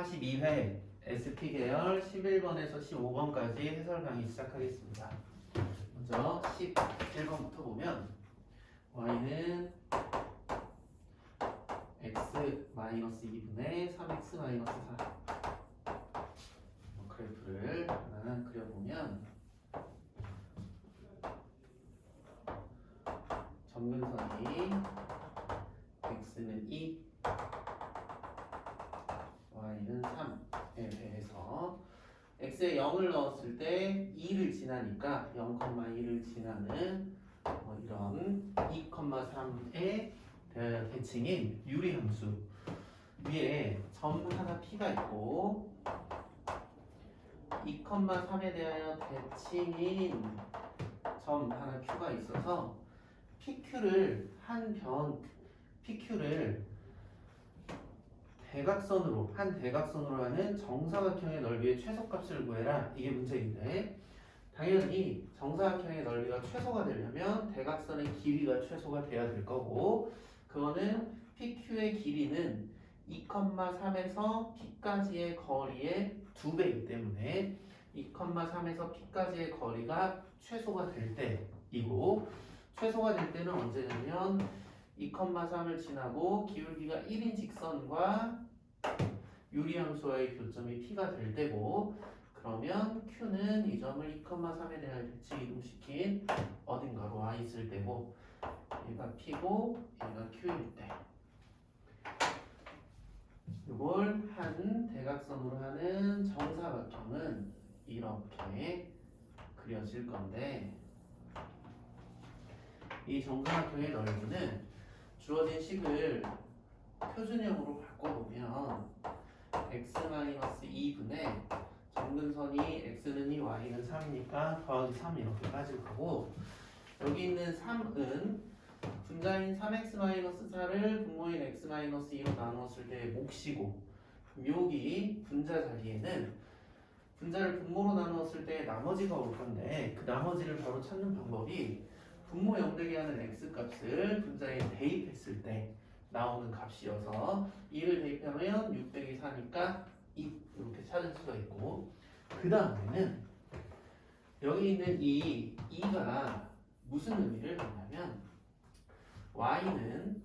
42회 SP 계열 11번에서 15번까지 해설 강의 시작하겠습니다. 먼저 11번부터 보면 y는 x-2분의 3x-4 그래프를 하나 그려보면 점근선이 x는 2 y는 3에 대해서 x에 0을 넣었을 때 2를 지나니까 0,2를 지나는 이런 2,3의 대칭인 유리함수 위에 점 하나 p가 있고 2,3에 대하여 대칭인 점 하나 q가 있어서 pq를 pq를 한 대각선으로 하는 정사각형의 넓이의 최소값을 구해라. 이게 문제인데 당연히 정사각형의 넓이가 최소가 되려면 대각선의 길이가 최소가 돼야 될 거고 그거는 PQ의 길이는 2,3에서 P까지의 거리의 2배이기 때문에 2,3에서 P까지의 거리가 최소가 될 때이고 최소가 될 때는 언제냐면 2,3을 지나고 기울기가 1인 직선과 유리함수와의 교점이 P가 될 때고 그러면 Q는 이 점을 2,3에 대한 대칭 이동시킨 어딘가로 와 있을 때고 얘가 P고 얘가 Q일 때 이걸 한 대각선으로 하는 정사각형은 이렇게 그려질 건데 이 정사각형의 넓이는 주어진 식을 표준형으로 바꿔보면 x-2분의 점근선이 x는 2, y는 3이니까 더하기 3 이렇게 빠질 거고 여기 있는 3은 분자인 3x-4를 분모인 x-2로 나누었을 때의 몫이고 여기 분자 자리에는 분자를 분모로 나누었을 때 나머지가 올 건데 그 나머지를 바로 찾는 방법이 분모 0되게 하는 x값을 분자에 대입했을 때 나오는 값이어서 2를 대입하면 6 빼기 4니까 2 이렇게 찾을 수가 있고 그 다음에는 여기 있는 이 2가 무슨 의미를 갖냐면 y는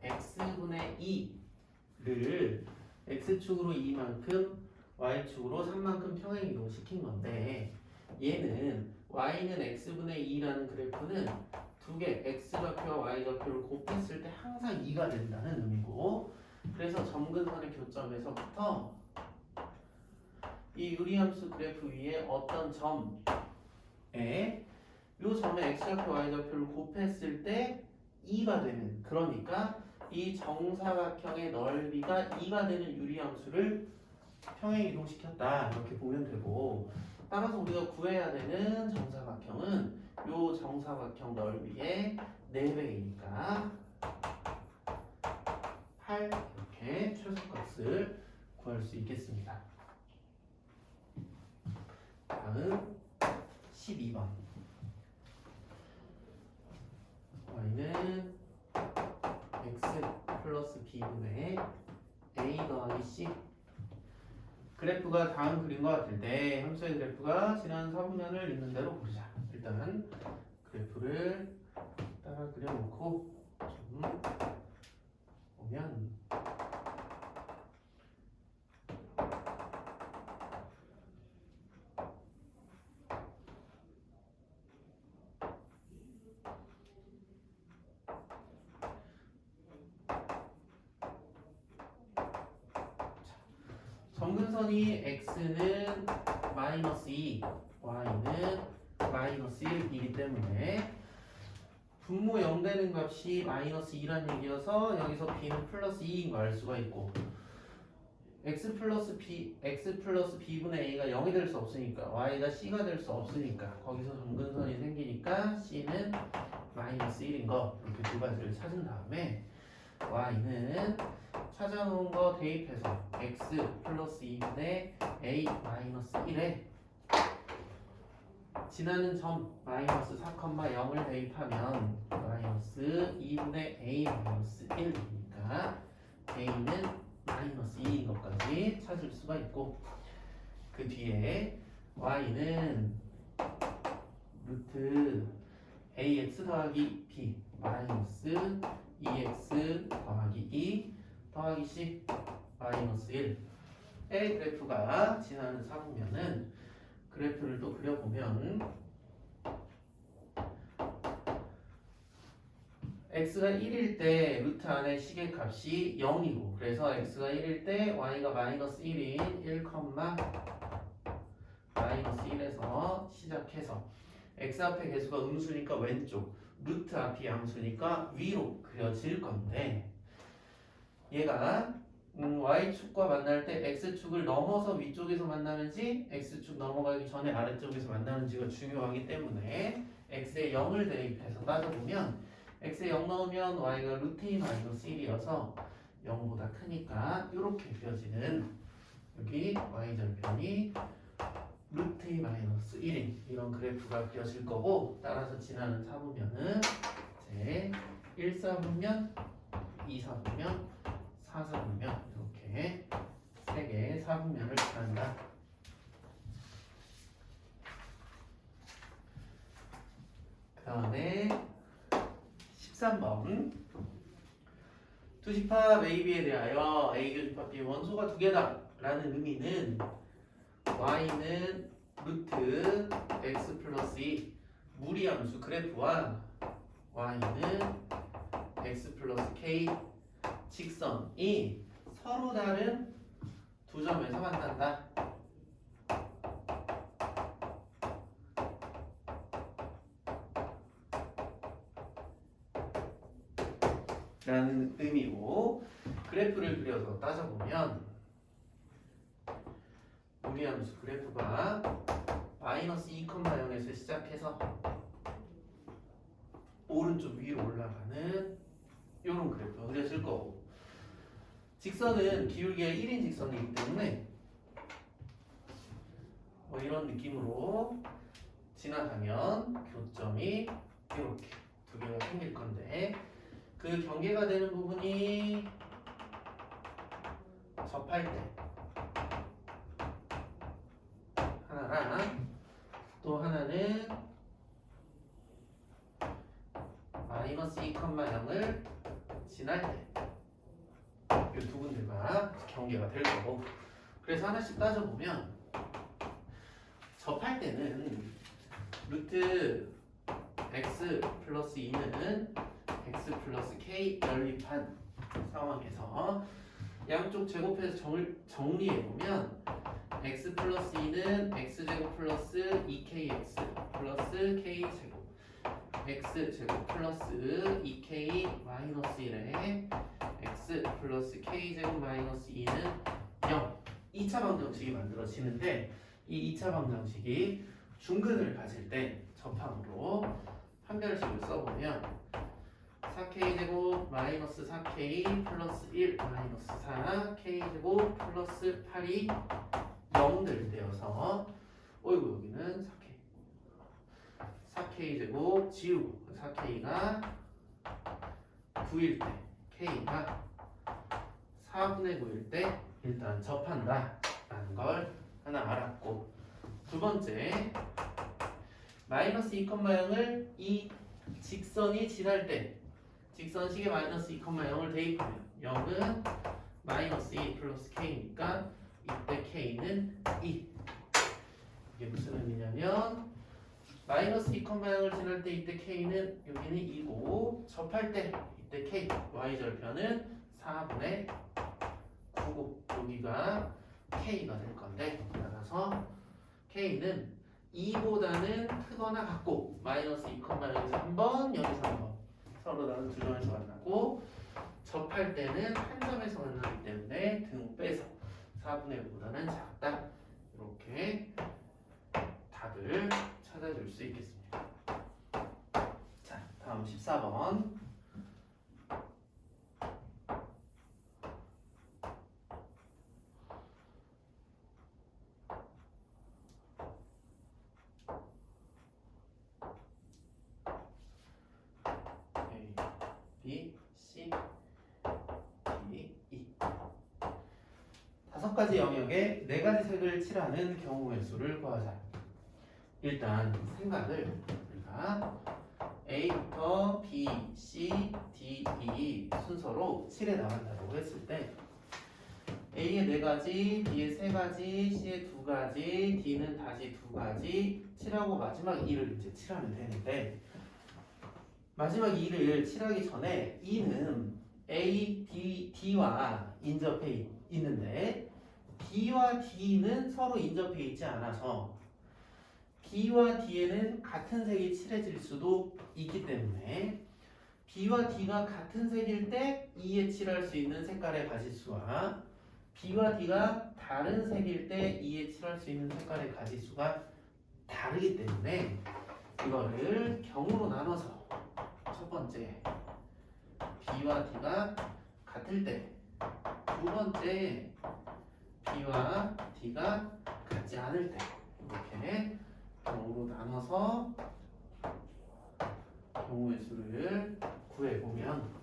x분의 2를 x축으로 2만큼 y축으로 3만큼 평행이동 시킨 건데 얘는 y는 x분의 2라는 그래프는 두 개 x좌표와 y좌표를 곱했을 때 항상 2가 된다는 의미고 그래서 점근선의 교점에서부터 이 유리함수 그래프 위에 어떤 점에 이 점의 x좌표 y좌표를 곱했을 때 2가 되는 그러니까 이 정사각형의 넓이가 2가 되는 유리함수를 평행 이동시켰다 이렇게 보면 되고 따라서 우리가 구해야 되는 정사각형은 이 정사각형 넓이의 4배이니까 8 이렇게 최소값을 구할 수 있겠습니다. 다음 12번 y는 x 플러스 b분의 a 더하기 c 그래프가 다음 그림과 같을 때 함수의 그래프가 지난 4분면을 있는 대로 보자. 일단 그래프를 따라 그려놓고 좀 보면 점근선이 x는 마이너스 2, y는 마이너스 1이기 때문에 분모 0 되는 값이 마이너스 2란 얘기여서 여기서 b는 플러스 2인 거 알 수가 있고 x 플러스 b분의 a가 0이 될 수 없으니까 y가 c가 될 수 없으니까 거기서 점근선이 생기니까 c는 마이너스 1인 거 이렇게 두 가지를 찾은 다음에 y는 찾아놓은 거 대입해서 x 플러스 2분의 a 마이너스 1에 지나는 점 마이너스 4,0을 대입하면 마이너스 2분의 a 마이너스 1이니까 a는 마이너스 2인 것까지 찾을 수가 있고, 그 뒤에 y는 루트 ax 더하기 b 마이너스 2x 더하기 2 더하기 c 마이너스 1의 그래프가 지나는 사보면은 그래프를 또 그려보면 x가 1일 때 루트 안에 시계값이 0이고, 그래서 x가 1일 때 y가 마이너스 1인 1, 마이너스 1에서 시작해서 x 앞에 개수가 음수니까 왼쪽, 루트 앞이 양수니까 위로 그려질 건데, 얘가 y축과 만날 때 x축을 넘어서 위쪽에서 만나는지 x축 넘어가기 전에 아래쪽에서 만나는지가 중요하기 때문에 x에 0을 대입해서 따져보면 x에 0 넣으면 y가 루트 2 마이너스 1이어서 0보다 크니까 이렇게 그려지는, 여기 y절편이 루트 2 마이너스 1인 이런 그래프가 그려질 거고, 따라서 지나는 사보면은 이제 1사분면, 2사분면, 4사분면 이렇게 3개의 사분면을 지난다. 그 다음에 13번 투집합 AB에 대하여 A 교집합 B 원소가 두 개다 라는 의미는 y는 루트 x 플러스 2 무리함수 그래프와 y는 x 플러스 k 직선이 서로 다른 두 점에서 만난다 라는 의미고, 그래프를 그려서 따져보면 무리함수 그래프가 마이너스 2,0에서 시작해서 오른쪽 위로 올라가는 이런 그래프가 그려질 거고, 직선은 기울기가 1인 직선이기 때문에 뭐 이런 느낌으로 지나가면 교점이 이렇게 두 개가 생길 건데, 그 경계가 되는 부분이 접할 때 하나랑, 또 하나는 마이너스 2,0을 지날 때 이 두 군데가 경계가 될 거고, 그래서 하나씩 따져보면 접할 때는 루트 x 플러스 2는 x 플러스 k 연립한 상황에서 양쪽 제곱해서 정리해보면 x 플러스 2는 x제곱 플러스 2kx 플러스 k제곱 x제곱 플러스 2k 마이너스 1에 x 플러스 k제곱 마이너스 2는 0 2차 방정식이 만들어지는데, 이 2차 방정식이 중근을 가질 때 접함으로 판별식을 써보면 4k제곱 마이너스 4k 플러스 1 마이너스 4 k제곱 플러스 8이 0 될 때여서, 어이구 여기는 4k제곱 지우고 4k가 9일 때 k가 4분의 9일 때 일단 접한다 라는 걸 하나 알았고, 두 번째 마이너스 2,0을 이 직선이 지날 때 직선식에 마이너스 2,0을 대입하면 0은 마이너스 2 플러스 k니까 이때 k는 2. 이게 무슨 의미냐면 마이너스 2,0을 지날 때 이때 k는 여기는 2고, 접할 때 이때 k y절편은 4분의 9고 여기가 k가 될 건데, 따라서 k는 2보다는 크거나 같고, 마이너스 2,0에서 3번 여기서 3번 서로 다른 두 점에서 만나고, 접할 때는 한 점에서 만나기 때문에 등 빼서 4분의 5보다는 작다, 이렇게 답을 찾아줄 수 있겠습니다. 자, 다음 14번 A, B, C, D, E 가지 영역에 4가지 색을 칠하는 경우의 수를 구하자. 일단 생각을 우리가 A부터 B, C, D, E 순서로 칠해 나간다고 했을 때 A의 4가지, B의 3가지, C의 2가지, D는 다시 2가지 칠하고 마지막 2를 이제 칠하면 되는데 마지막 2를 칠하기 전에 E는 A, D와 인접해 있는데 B와 D는 서로 인접해 있지 않아서 B와 D에는 같은 색이 칠해질 수도 있기 때문에 B와 D가 같은 색일 때 E에 칠할 수 있는 색깔의 가지수와 B와 D가 다른 색일 때 E에 칠할 수 있는 색깔의 가지수가 다르기 때문에 이거를 경우로 나눠서 첫 번째 B와 D가 같을 때, 두 번째 B와 D가 같지 않을 때 이렇게 경우로 나눠서 경우의 수를 구해보면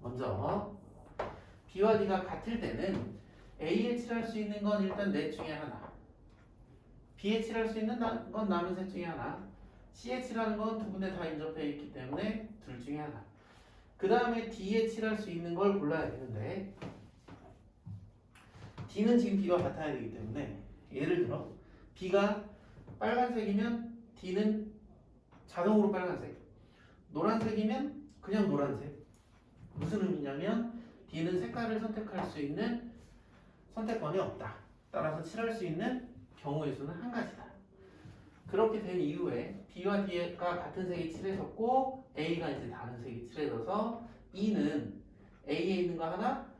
먼저 B와 D가 같을 때는 A에 칠할 수 있는 건 일단 넷 중에 하나, B에 칠할 수 있는 건 남은 셋 중에 하나, C에 칠하는 건 두 군데 다 인접해 있기 때문에 둘 중에 하나. 그 다음에 D에 칠할 수 있는 걸 골라야 되는데 D는 지금 B와 같아야 되기 때문에 예를 들어 B가 빨간색이면 D는 자동으로 빨간색, 노란색이면 그냥 노란색. 무슨 의미냐면 D는 색깔을 선택할 수 있는 선택권이 없다. 따라서 칠할 수 있는 경우의 수는 한 가지다. 그렇게 된 이후에 B와 D가 같은 색이 칠해졌고 A가 이제 다른 색이 칠해져서 E는 A에 있는 거 하나,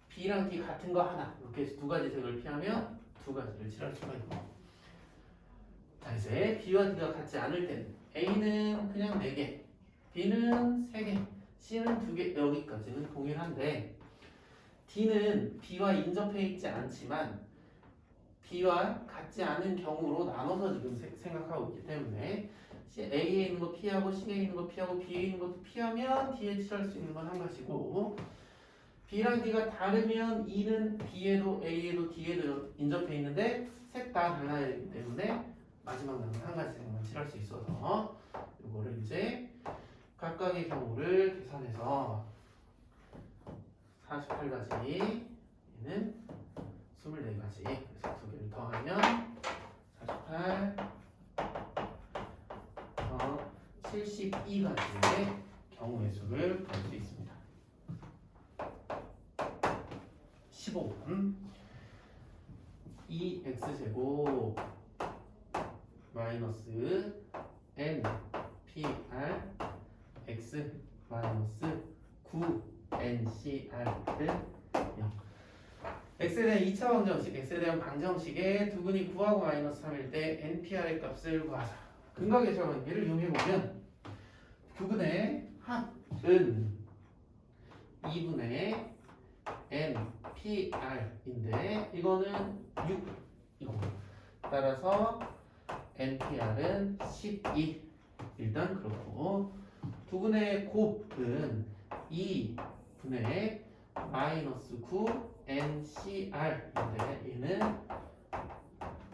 B랑 D 같은 거 하나 이렇게 해서 두 가지 색을 피하면 두 가지를 칠할 수가 있고, 자 이제 B와 D가 같지 않을 때는 A는 그냥 4개, B는 3개, C는 2개, 여기까지는 동일한데 D는 B와 인접해 있지 않지만 B와 같지 않은 경우로 나눠서 지금 생각하고 있기 때문에 A에 있는 거 피하고 C에 있는 거 피하고 B에 있는 것도 피하면 D에 칠할 수 있는 건 한 가지고, B랑 D가 다르면 E는 B에도 A에도 D에도 인접해 있는데 색 다 달라야 되기 때문에 마지막 남은 한 가지 색만 칠할 수 있어서 이거를 이제 각각의 경우를 계산해서 48가지, 얘는 24가지, 그래서 두 개를 더하면 48 더 72가지의 경우의 수를 구할 수 있습니다. 15번 2x제곱 마이너스 npr x 마이너스 9ncr를 0. x에 대한 2차 방정식, x에 대한 방정식에 두근이 9하고 마이너스 3일 때 npr의 값을 구하자. 근각의 정의를 이용해보면 두근의 합은 2분의 npr인데 이거는 6 이거. 따라서 npr은 12. 일단 그렇고 두근의 곱은 2분의 마이너스 9 ncr인데 얘는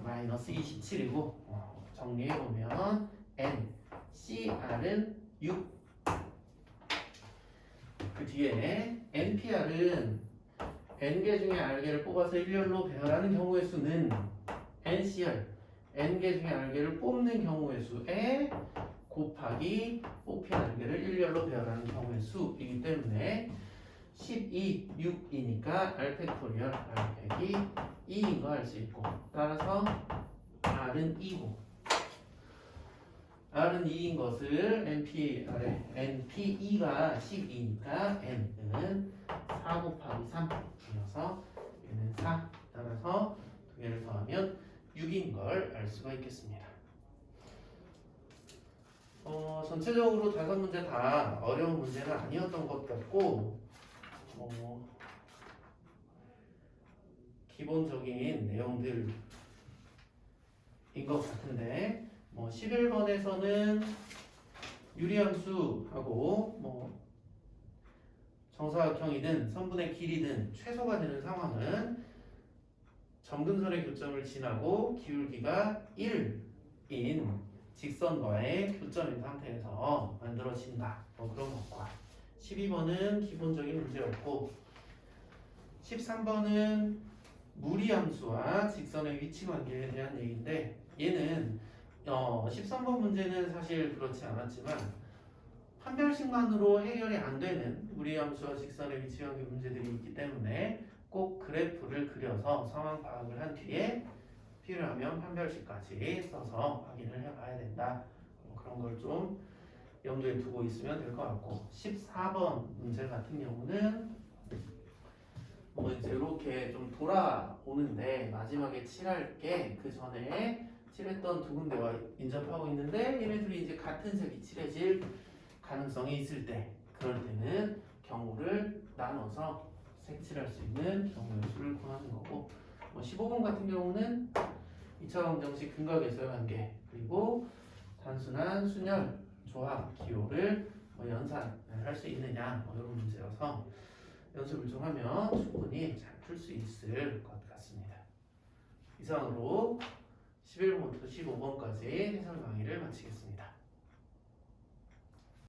마이너스 27이고 정리해보면 ncr은 6. 그 뒤에 npr은 n개 중에 r개를 뽑아서 일렬로 배열하는 경우의 수는 ncr, n개 중에 r개를 뽑는 경우의 수에 곱하기 뽑힌 r개를 일렬로 배열하는 경우의 수이기 때문에 12, 6이니까 r 팩토리얼 r 팩이 2인 거 알 수 있고, 따라서 r은 2고 r은 2인 것을 np2가 12니까 n은 4 곱하기 3이어서 얘는 4. 따라서 두 개를 더하면 6인 걸 알 수가 있겠습니다. 전체적으로 5문제 다 어려운 문제는 아니었던 것 같고 기본적인 내용들인 것 같은데 11번에서는 유리함수하고 정사각형이든 선분의 길이든 최소가 되는 상황은 점근선의 교점을 지나고 기울기가 1인 직선과의 교점인 상태에서 만들어진다. 그런 것과 12번은 기본적인 문제였고 13번은 무리함수와 직선의 위치 관계에 대한 얘기인데 얘는 13번 문제는 사실 그렇지 않았지만 판별식만으로 해결이 안 되는 무리함수와 직선의 위치 관계 문제들이 있기 때문에 꼭 그래프를 그려서 상황 파악을 한 뒤에 필요하면 판별식까지 써서 확인을 해봐야 된다. 그런 걸 좀 염두에 두고 있으면 될 것 같고 14번 문제 같은 경우는 이제 이렇게 좀 돌아오는데 마지막에 칠할 게 그 전에 칠했던 두 군데와 인접하고 있는데 얘네들이 이제 같은 색이 칠해질 가능성이 있을 때 그럴 때는 경우를 나눠서 색칠할 수 있는 경우의 수를 구하는 거고 15번 같은 경우는 2차 방정식 근각에서의 관계 그리고 단순한 순열, 조합, 기호를 연산을 할 수 있느냐 이런 문제여서 연습을 좀 하면 충분히 잘 풀 수 있을 것 같습니다. 이상으로 11번부터 15번까지 해설 강의를 마치겠습니다.